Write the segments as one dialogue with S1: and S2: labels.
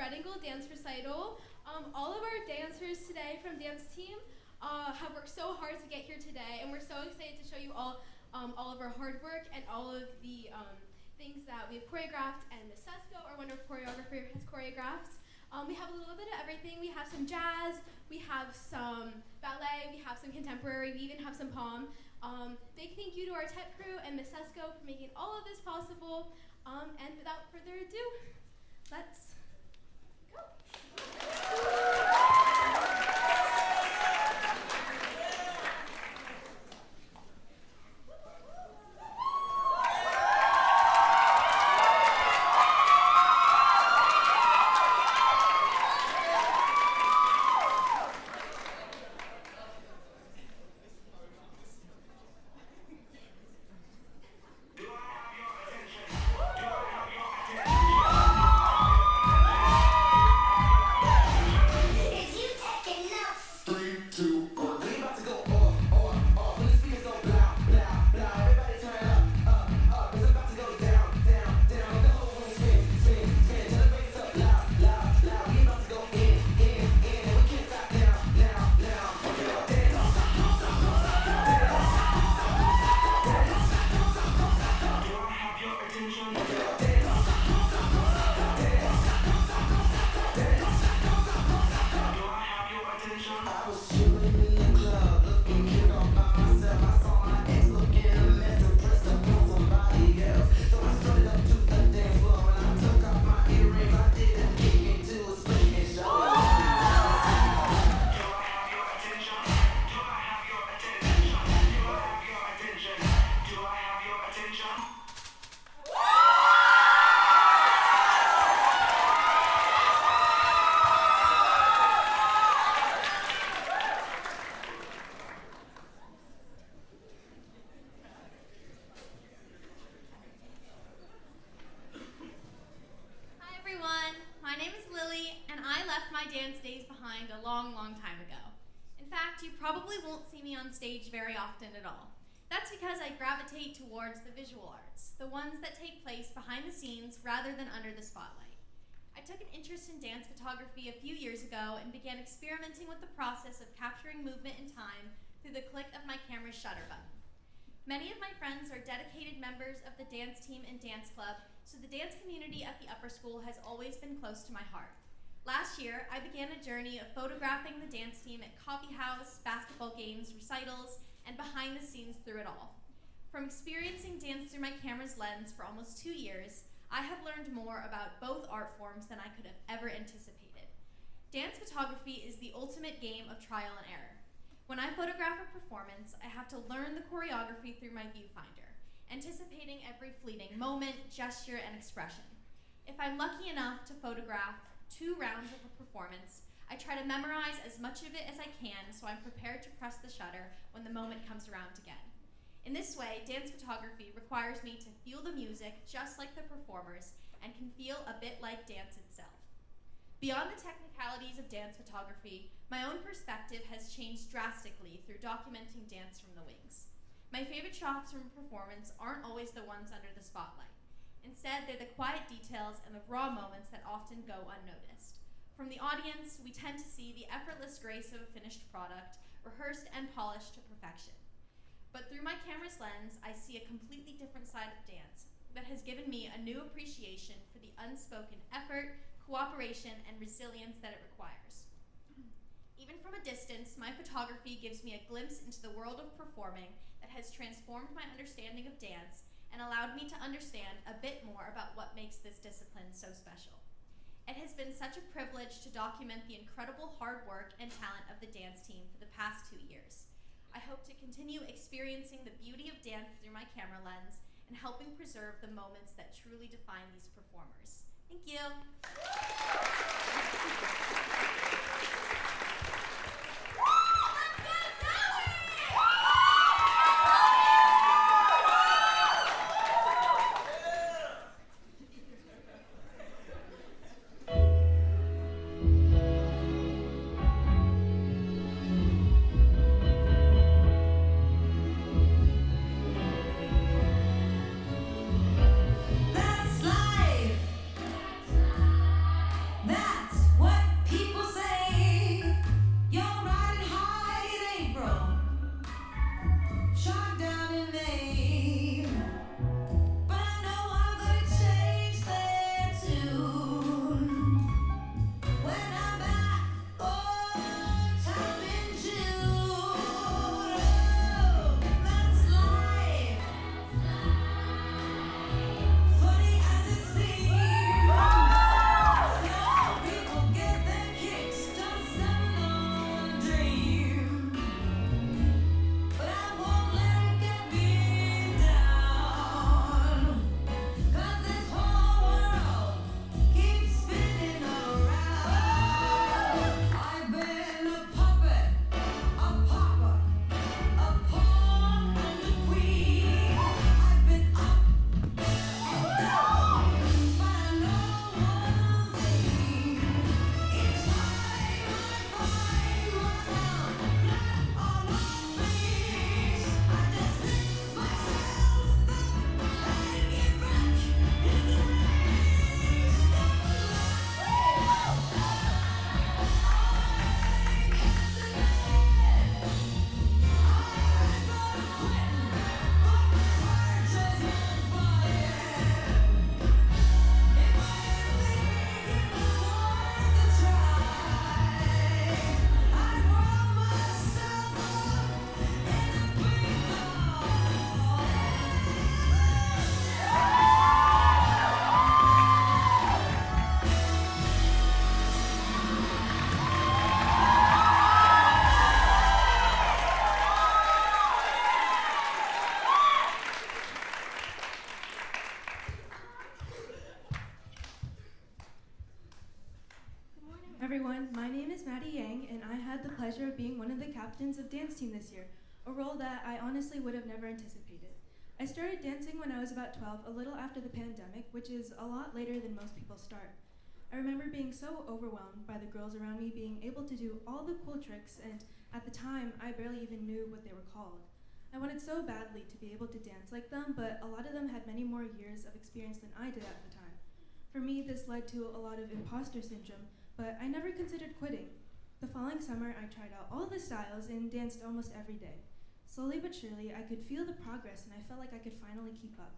S1: Red and Gold Dance Recital. All of our dancers today from dance team have worked so hard to get here today, and we're so excited to show you all of our hard work and all of the things that we've choreographed, and Miss Sesko, our wonderful choreographer, has choreographed. We have a little bit of everything. We have some jazz, we have some ballet, we have some contemporary, we even have some pom. Big thank you to our tech crew and Miss Sesko for making all of this possible. And without further ado, let's go.
S2: Stage very often at all. That's because I gravitate towards the visual arts, the ones that take place behind the scenes rather than under the spotlight. I took an interest in dance photography a few years ago and began experimenting with the process of capturing movement and time through the click of my camera's shutter button. Many of my friends are dedicated members of the dance team and dance club, so the dance community at the upper school has always been close to my heart. Last year, I began a journey of photographing the dance team at coffee house, basketball games, recitals, and behind the scenes through it all. From experiencing dance through my camera's lens for almost 2 years, I have learned more about both art forms than I could have ever anticipated. Dance photography is the ultimate game of trial and error. When I photograph a performance, I have to learn the choreography through my viewfinder, anticipating every fleeting moment, gesture, and expression. If I'm lucky enough to photograph 2 rounds of a performance, I try to memorize as much of it as I can so I'm prepared to press the shutter when the moment comes around again. In this way, dance photography requires me to feel the music just like the performers and can feel a bit like dance itself. Beyond the technicalities of dance photography, my own perspective has changed drastically through documenting dance from the wings. My favorite shots from a performance aren't always the ones under the spotlight. Instead, they're the quiet details and the raw moments that often go unnoticed. From the audience, we tend to see the effortless grace of a finished product, rehearsed and polished to perfection. But through my camera's lens, I see a completely different side of dance that has given me a new appreciation for the unspoken effort, cooperation, and resilience that it requires. Even from a distance, my photography gives me a glimpse into the world of performing that has transformed my understanding of dance and allowed me to understand a bit more about what makes this discipline so special. It has been such a privilege to document the incredible hard work and talent of the dance team for the past 2 years. I hope to continue experiencing the beauty of dance through my camera lens and helping preserve the moments that truly define these performers. Thank you.
S3: That's life. That's everyone, my name is Maddie Yang, and I had the pleasure of being one of the captains of dance team this year, a role that I honestly would have never anticipated. I started dancing when I was about 12, a little after the pandemic, which is a lot later than most people start. I remember being so overwhelmed by the girls around me being able to do all the cool tricks, and at the time, I barely even knew what they were called. I wanted so badly to be able to dance like them, but a lot of them had many more years of experience than I did at the time. For me, this led to a lot of imposter syndrome, but I never considered quitting. The following summer, I tried out all the styles and danced almost every day. Slowly but surely, I could feel the progress and I felt like I could finally keep up.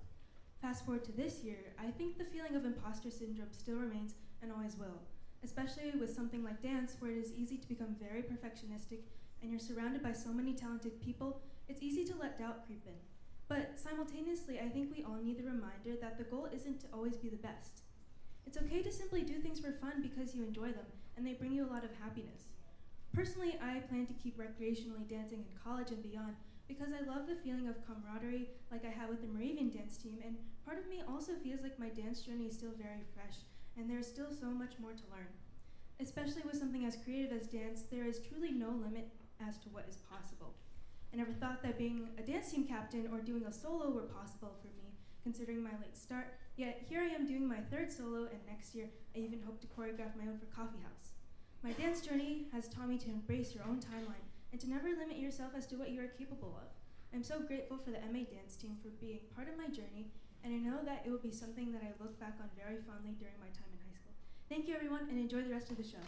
S3: Fast forward to this year, I think the feeling of imposter syndrome still remains and always will, especially with something like dance where it is easy to become very perfectionistic and you're surrounded by so many talented people, it's easy to let doubt creep in. But simultaneously, I think we all need the reminder that the goal isn't to always be the best. It's okay to simply do things for fun because you enjoy them and they bring you a lot of happiness. Personally, I plan to keep recreationally dancing in college and beyond because I love the feeling of camaraderie like I had with the Moravian dance team, and part of me also feels like my dance journey is still very fresh and there's still so much more to learn. Especially with something as creative as dance, there is truly no limit as to what is possible. I never thought that being a dance team captain or doing a solo were possible for me, considering my late start, yet here I am doing my third solo, and next year I even hope to choreograph my own for Coffee House. My dance journey has taught me to embrace your own timeline and to never limit yourself as to what you are capable of. I'm so grateful for the MA dance team for being part of my journey, and I know that it will be something that I look back on very fondly during my time in high school. Thank you everyone, and enjoy the rest of the show.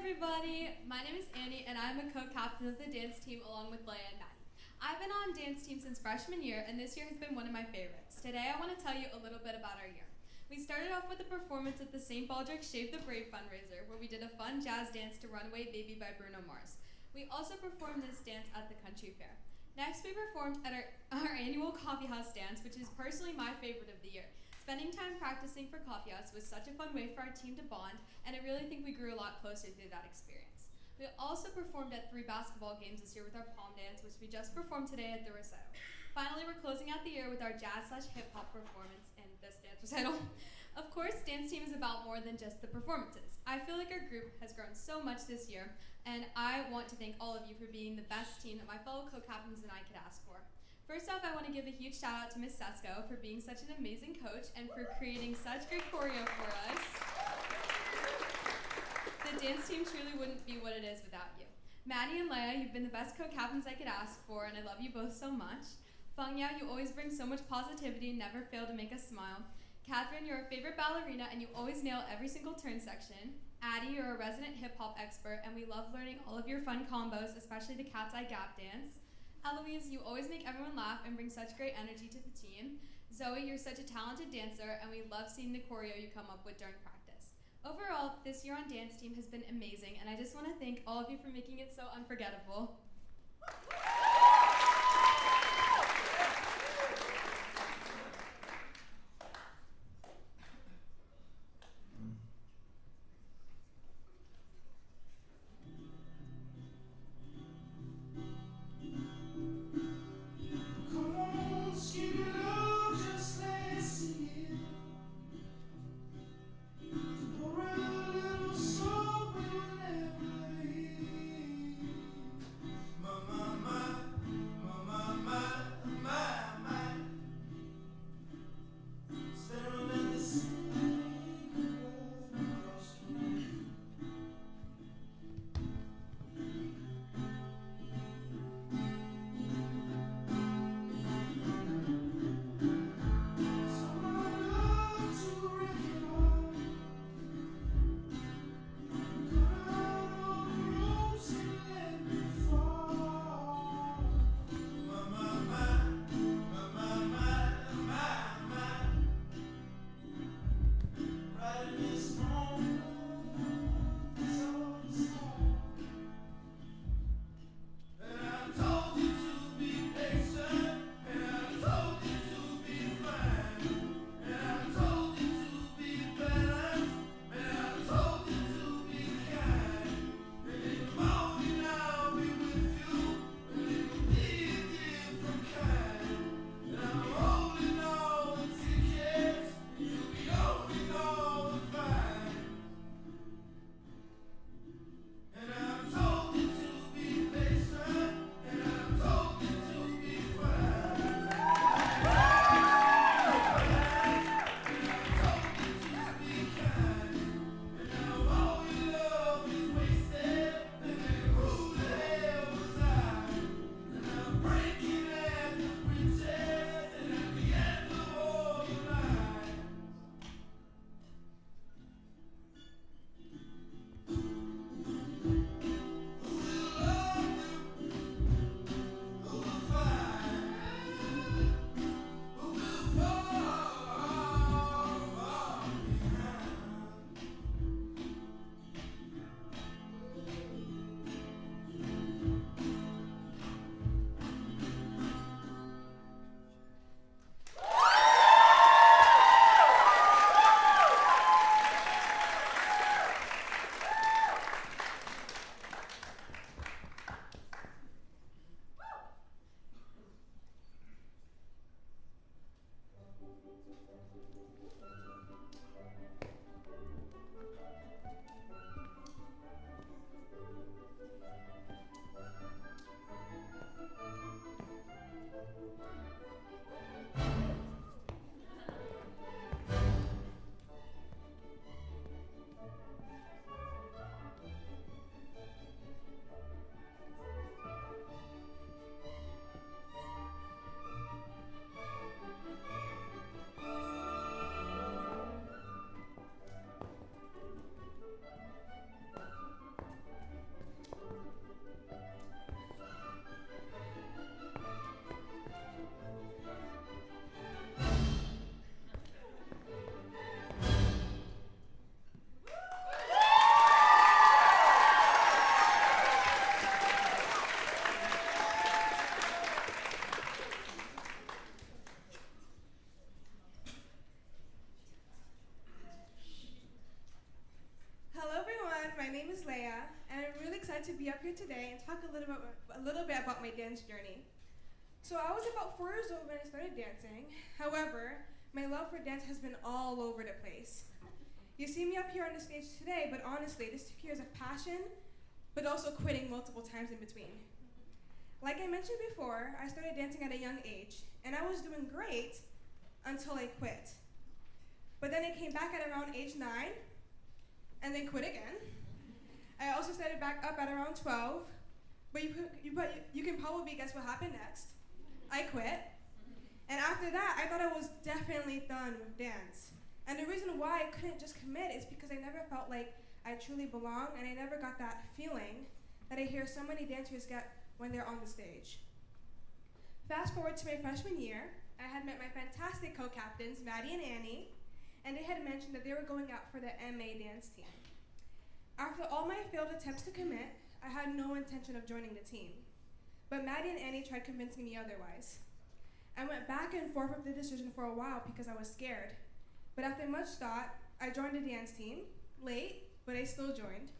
S4: everybody. My name is Annie, and I'm a co-captain of the dance team along with Leia and Maddie. I've been on dance team since freshman year, and this year has been one of my favorites. Today I want to tell you a little bit about our year. We started off with a performance at the St. Baldrick Shave the Braid fundraiser, where we did a fun jazz dance to Runaway Baby by Bruno Mars. We also performed this dance at the country fair. Next, we performed at our annual coffee house dance, which is personally my favorite of the year. Spending time practicing for coffee house was such a fun way for our team to bond, and I really think we grew a lot closer through that experience. We also performed at 3 basketball games this year with our palm dance, which we just performed today at the Recital. Finally, we're closing out the year with our jazz/hip-hop performance in this dance recital. Of course, dance team is about more than just the performances. I feel like our group has grown so much this year, and I want to thank all of you for being the best team that my fellow co-captains and I could ask for. First off, I want to give a huge shout out to Miss Sesko for being such an amazing coach and for creating such great choreo for us. The dance team truly wouldn't be what it is without you. Maddie and Leia, you've been the best co-captains I could ask for, and I love you both so much. Feng Yao, you always bring so much positivity and never fail to make us smile. Catherine, you're a favorite ballerina and you always nail every single turn section. Addie, you're a resident hip-hop expert and we love learning all of your fun combos, especially the cat's eye gap dance. Eloise, you always make everyone laugh and bring such great energy to the team. Zoe, you're such a talented dancer and we love seeing the choreo you come up with during practice. Overall, this year on dance team has been amazing and I just want to thank all of you for making it so unforgettable.
S5: excited to be up here today and talk a little bit about my dance journey. So I was about 4 years old when I started dancing. However, my love for dance has been all over the place. You see me up here on the stage today, but honestly, this took years of passion, but also quitting multiple times in between. Like I mentioned before, I started dancing at a young age, and I was doing great until I quit. But then I came back at around age 9, and then quit again. I also started back up at around 12, but you can probably guess what happened next. I quit. And after that, I thought I was definitely done with dance. And the reason why I couldn't just commit is because I never felt like I truly belong, and I never got that feeling that I hear so many dancers get when they're on the stage. Fast forward to my freshman year, I had met my fantastic co-captains, Maddie and Annie, and they had mentioned that they were going out for the MA dance team. After all my failed attempts to commit, I had no intention of joining the team. But Maddie and Annie tried convincing me otherwise. I went back and forth with the decision for a while because I was scared. But after much thought, I joined the dance team, late, but I still joined.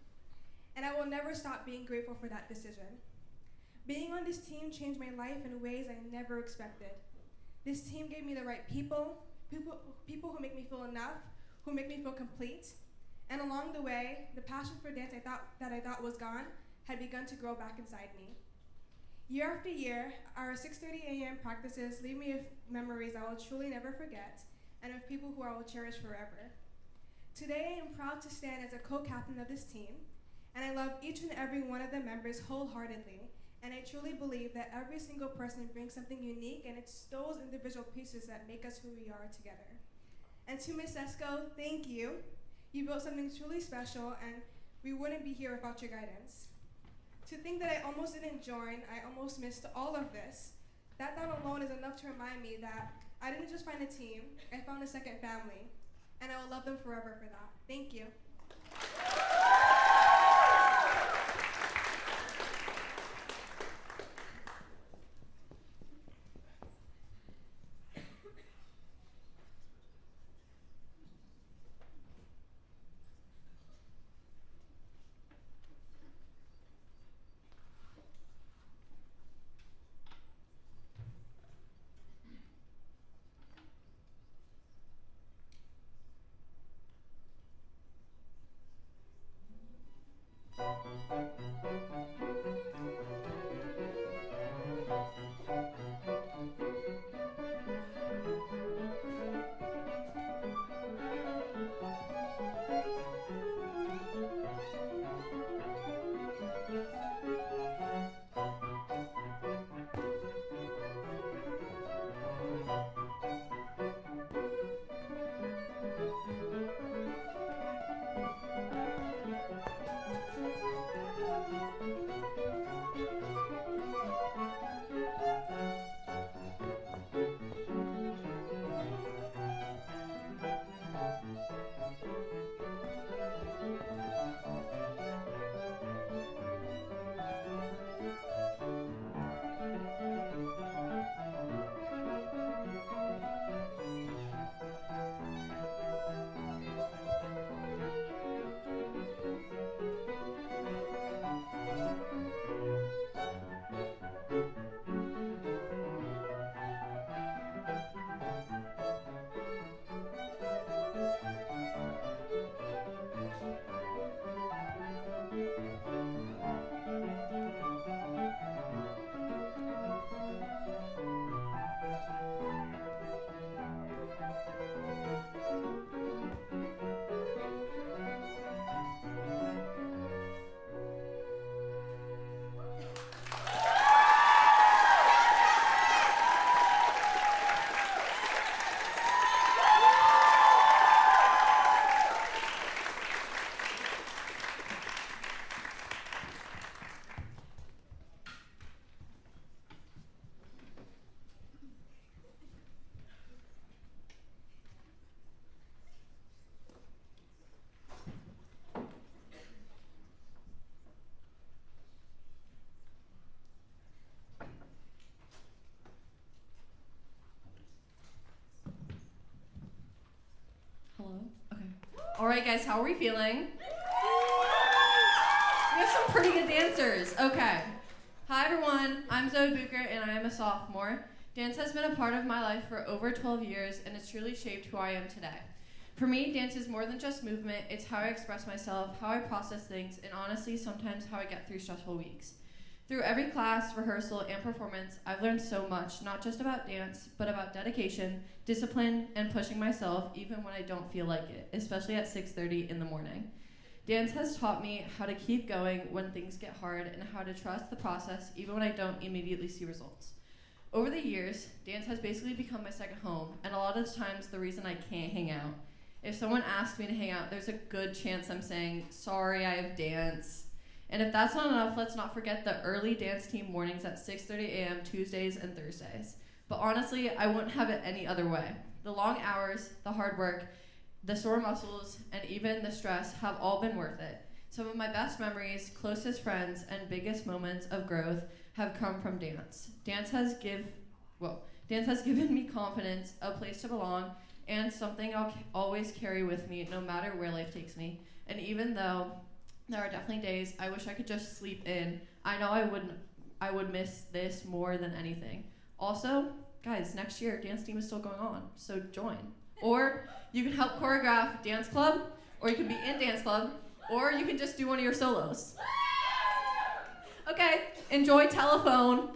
S5: And I will never stop being grateful for that decision. Being on this team changed my life in ways I never expected. This team gave me the right people who make me feel enough, who make me feel complete. And along the way, the passion for dance I thought was gone had begun to grow back inside me. Year after year, our 6:30 a.m. practices leave me with memories I will truly never forget, and of people who I will cherish forever. Today, I am proud to stand as a co-captain of this team, and I love each and every one of the members wholeheartedly, and I truly believe that every single person brings something unique, and it's those individual pieces that make us who we are together. And to Ms. Esco, thank you. You built something truly special, and we wouldn't be here without your guidance. To think that I almost didn't join, I almost missed all of this, that thought alone is enough to remind me that I didn't just find a team, I found a second family, and I will love them forever for that. Thank you.
S6: Hello? Okay. All right, guys, how are we feeling?
S5: We have some
S6: pretty good dancers. Okay. Hi everyone, I'm Zoe Bucher and I am a sophomore. Dance has been a part of my life for over 12 years and it's truly shaped who I am today. For me, dance is more than just movement, it's how I express myself, how I process things, and honestly, sometimes how I get through stressful weeks. Through every class, rehearsal, and performance, I've learned so much, not just about dance, but about dedication, discipline, and pushing myself even when I don't feel like it, especially at 6:30 in the morning. Dance has taught me how to keep going when things get hard and how to trust the process even when I don't immediately see results. Over the years, dance has basically become my second home, and a lot of the times the reason I can't hang out. If someone asks me to hang out, there's a good chance I'm saying, sorry, I have dance. And if that's not enough, let's not forget the early dance team mornings at 6:30 a.m. Tuesdays and Thursdays. But honestly, I wouldn't have it any other way. The long hours, the hard work, the sore muscles, and even the stress have all been worth it. Some of my best memories, closest friends, and biggest moments of growth have come from dance. Dance has given me confidence, a place to belong, and something I'll always carry with me no matter where life takes me. And even though there are definitely days I wish I could just sleep in, I know I would miss this more than anything. Also, guys, next year dance team is still going on, so join. Or you can help choreograph dance club, or you can be in dance club, or you can just do one of your solos. Okay, enjoy Telephone.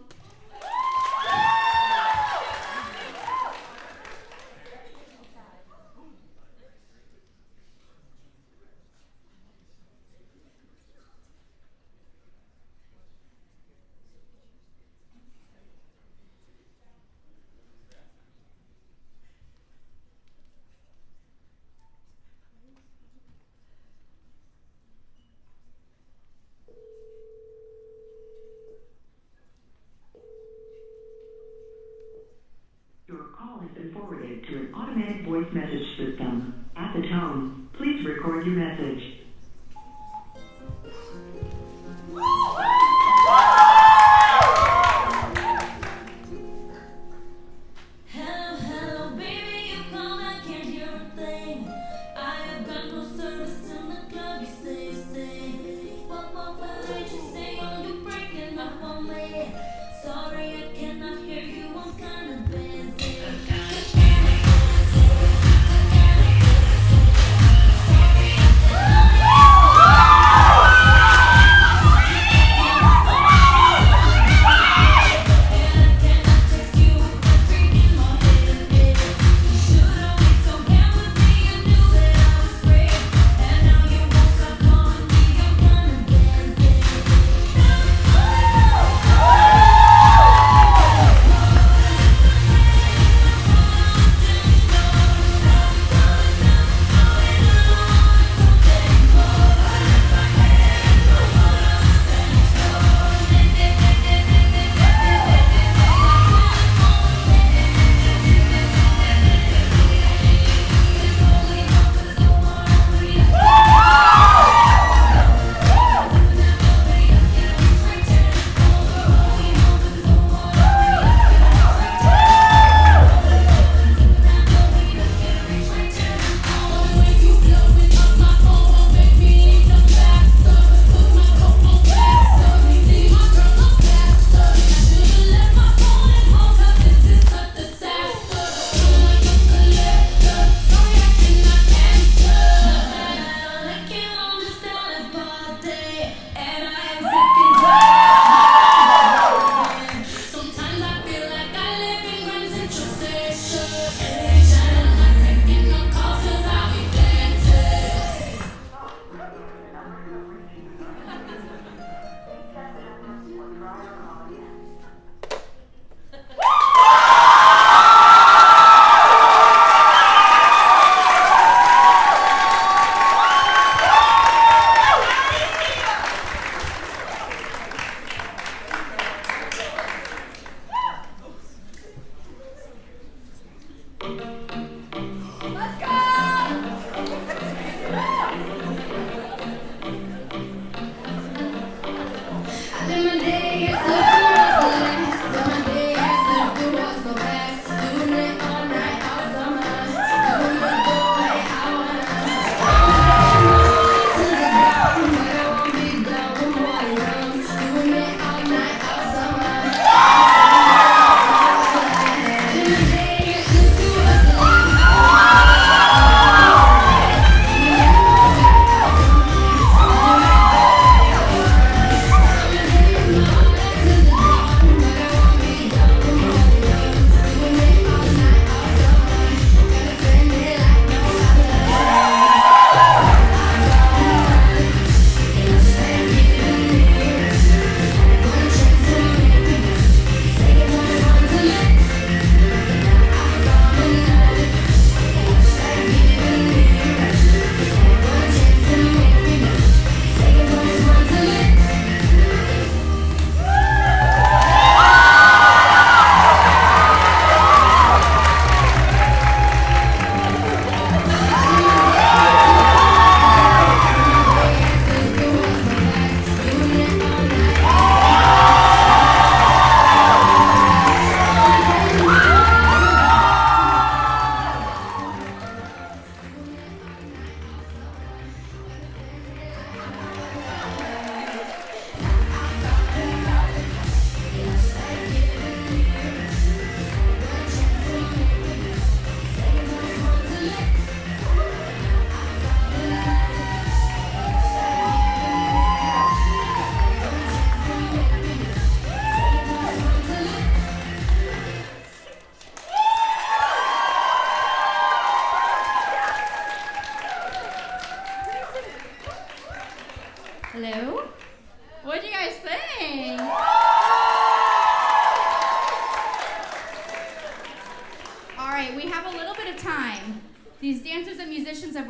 S7: Your call has been forwarded to an automatic voice message system. At the tone, please record your message.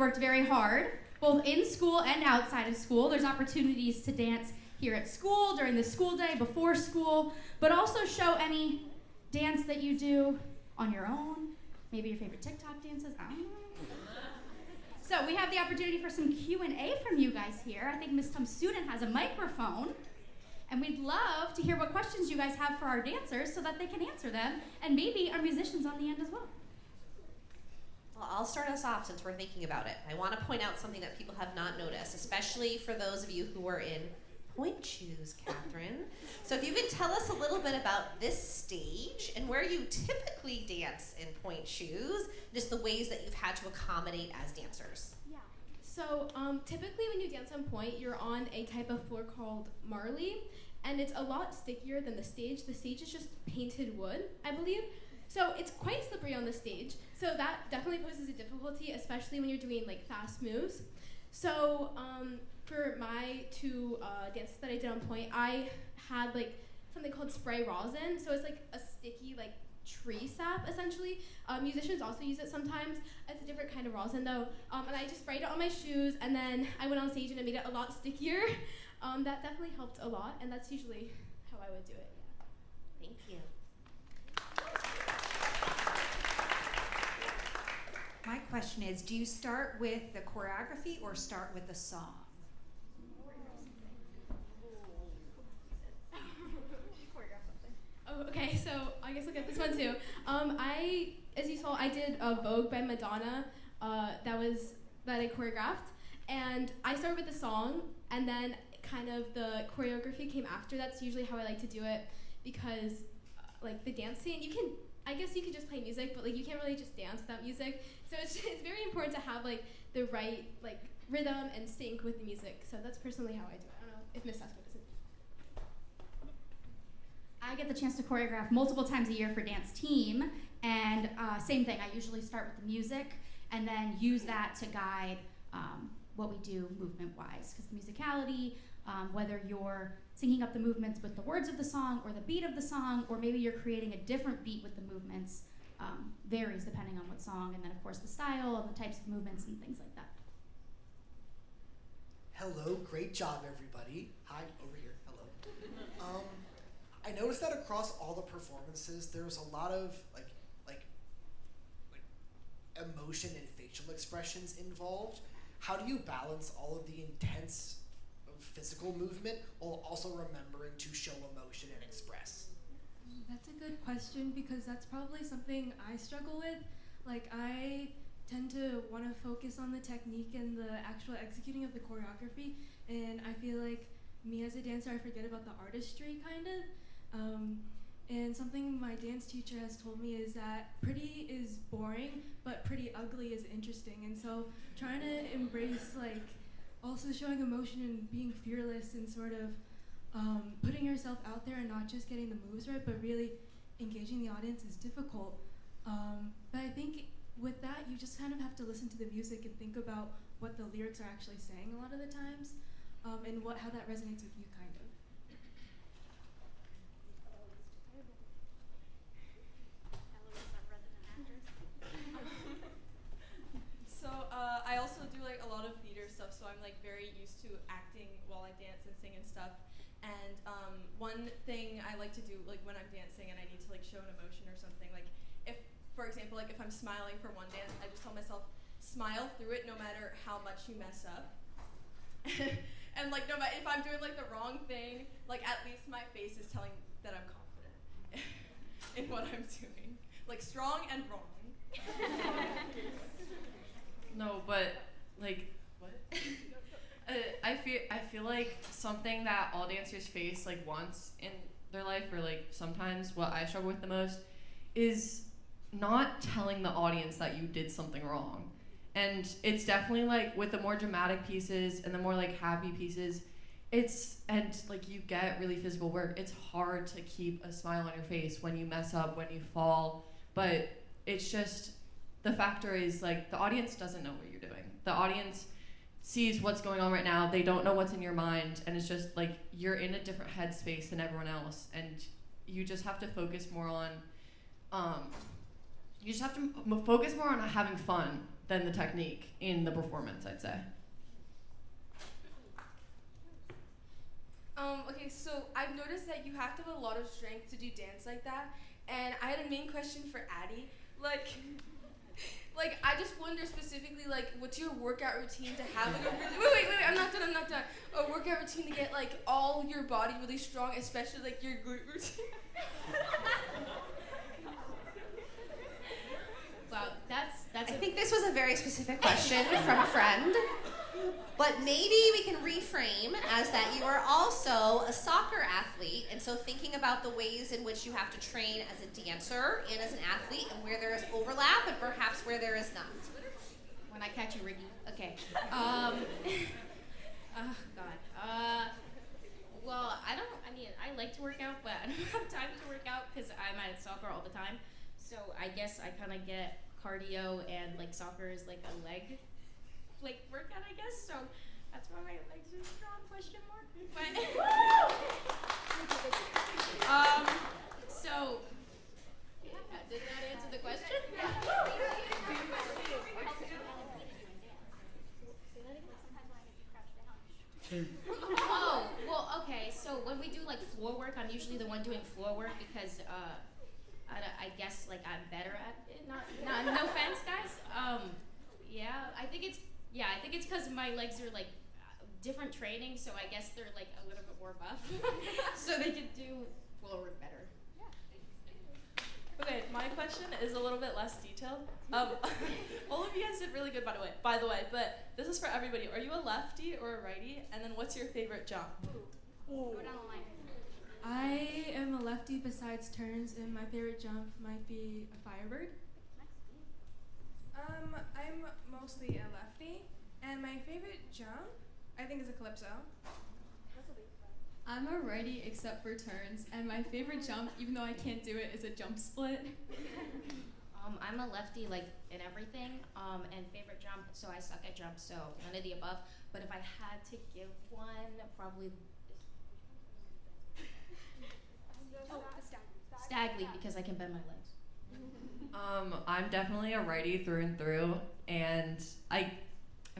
S2: worked very hard, both in school and outside of school. There's opportunities to dance here at school, during the school day, before school, but also show any dance that you do on your own, maybe your favorite TikTok dances, I don't know. So we have the opportunity for some Q&A from you guys here. I think Ms. Tumsudan has a microphone, and we'd love to hear what questions you guys have for our dancers so that they can answer them, and maybe our musicians on the end as well.
S8: Well, I'll start us off since we're thinking about it. I want to point out something that people have not noticed, especially for those of you who are in point shoes, Catherine. So if you could tell us a little bit about this stage and where you typically dance in point shoes, just the ways that you've had to accommodate as dancers.
S1: Yeah. So typically when you dance on point, you're on a type of floor called marley, and it's a lot stickier than the stage. The stage is just painted wood, I believe. So it's quite slippery on the stage. So that definitely poses a difficulty, especially when you're doing like fast moves. So for my two dances that I did on point, I had like something called spray rosin. So it's like a sticky like tree sap essentially. Musicians also use it sometimes. It's a different kind of rosin though. And I just sprayed it on my shoes, and then I went on stage and it made it a lot stickier. That definitely helped a lot, and that's usually how I would do it. Yeah.
S8: Thank you.
S9: My question is, do you start with the choreography or start with the song?
S1: Oh, okay, so I guess I'll get this one too. As you saw, I did Vogue by Madonna that I choreographed, and I started with the song, and then kind of the choreography came after. That's usually how I like to do it, because like the dance scene, I guess you could just play music, but like you can't really just dance without music. So it's very important to have like the right like rhythm and sync with the music. So that's personally how I do it. I don't know if Miss Sasko does it.
S2: I get the chance to choreograph multiple times a year for dance team, and same thing, I usually start with the music and then use that to guide what we do movement-wise, because the musicality, whether you're syncing up the movements with the words of the song or the beat of the song, or maybe you're creating a different beat with the movements, varies depending on what song, and then of course the style and the types of movements and things like that.
S10: Hello, great job everybody. Hi, over here, hello. I noticed that across all the performances, there's a lot of like emotion and facial expressions involved. How do you balance all of the intense physical movement while also remembering to show emotion and express?
S3: That's a good question, because that's probably something I struggle with. Like, I tend to want to focus on the technique and the actual executing of the choreography, and I feel like me as a dancer, I forget about the artistry kind of. And something my dance teacher has told me is that pretty is boring, but pretty ugly is interesting. And so trying to embrace like also showing emotion and being fearless and sort of putting yourself out there and not just getting the moves right, but really engaging the audience is difficult. But I think with that, you just kind of have to listen to the music and think about what the lyrics are actually saying a lot of the times, and how that resonates with you kind of.
S11: So I also do like a lot of theater stuff, so I'm like very used to acting while I dance and sing and stuff. And one thing I like to do like when I'm dancing and I need to like show an emotion or something, like if, for example, like if I'm smiling for one dance, I just tell myself, smile through it no matter how much you mess up. And like no matter if I'm doing like the wrong thing, like at least my face is telling that I'm confident in what I'm doing. Like strong and wrong.
S6: No, but like, what? I feel like something that all dancers face like once in their life, or like sometimes what I struggle with the most, is not telling the audience that you did something wrong. And it's definitely like with the more dramatic pieces and the more like happy pieces, and like you get really physical work, it's hard to keep a smile on your face when you mess up, when you fall. But it's just, the factor is like the audience doesn't know what you're doing. The audience sees what's going on right now. They don't know what's in your mind, and it's just like you're in a different headspace than everyone else, and you just have to focus more on focus more on having fun than the technique in the performance, I'd say.
S11: Okay, so I've noticed that you have to have a lot of strength to do dance like that, and I had a main question for Addie. Like I just wonder specifically, like, what's your workout routine to have like a really wait, I'm not done. A workout routine to get like all your body really strong, especially like your glute routine.
S2: Wow, that's
S8: I think this was a very specific question from a friend. But maybe we can reframe as that you are also a soccer athlete, and so thinking about the ways in which you have to train as a dancer and as an athlete, and where there is overlap and perhaps where there is not.
S2: when I catch you, Ricky. Okay. Oh God. Well, I like to work out, but I don't have time to work out because I'm at soccer all the time. So I guess I kind of get cardio, and like soccer is like a leg workout, I guess. So that's why my legs are strong, question mark. But so yeah, did that answer the question? Oh, well, okay. So when we do like floor work, I'm usually the one doing floor work because I guess like I'm better at it. Not no offense, guys. I think it's because my legs are like different training, so I guess they're like a little bit more buff, so they can do floor work better.
S11: Okay, my question is a little bit less detailed. All of you guys did really good, by the way, but this is for everybody. Are you a lefty or a righty? And then what's your favorite jump?
S1: Go down the line.
S3: I am a lefty besides turns, and my favorite jump might be a firebird.
S5: I'm mostly a lefty, and my favorite jump, I think, is a calypso.
S4: I'm a righty except for turns, and my favorite jump, even though I can't do it, is a jump split.
S2: I'm a lefty like in everything, and favorite jump, so I suck at jumps, so none of the above. But if I had to give one, probably stag leap because I can bend my legs.
S6: I'm definitely a righty through and through, and I'm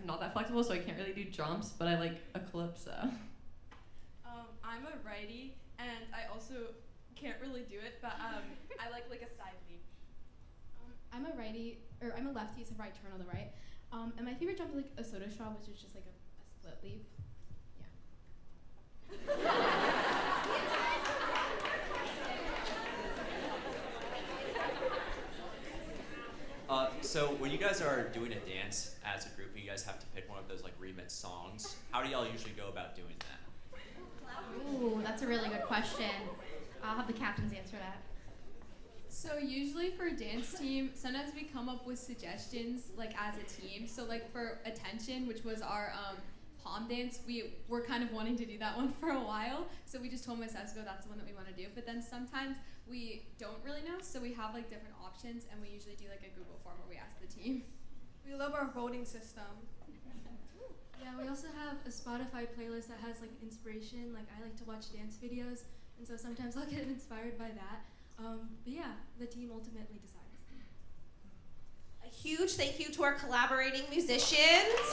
S6: not that flexible, so I can't really do jumps, but I like a calypso.
S11: I'm a righty, and I also can't really do it, but I like a side leap.
S1: I'm a lefty, so right turn on the right. And my favorite jump is like a soda straw, which is just like a split leap.
S12: So when you guys are doing a dance as a group, and you guys have to pick one of those like remix songs, how do y'all usually go about doing that?
S2: Ooh, that's a really good question. I'll have the captains answer that.
S4: So usually for a dance team, sometimes we come up with suggestions like as a team. So like for attention, which was our palm dance, we were kind of wanting to do that one for a while. So we just told Miss Esco that's the one that we want to do. But then sometimes we don't really know, so we have like different options, and we usually do like a Google form where we ask the team.
S5: We love our voting system.
S3: Yeah, we also have a Spotify playlist that has like inspiration. Like I like to watch dance videos, and so sometimes I'll get inspired by that. But yeah, the team ultimately decides.
S8: A huge thank you to our collaborating musicians.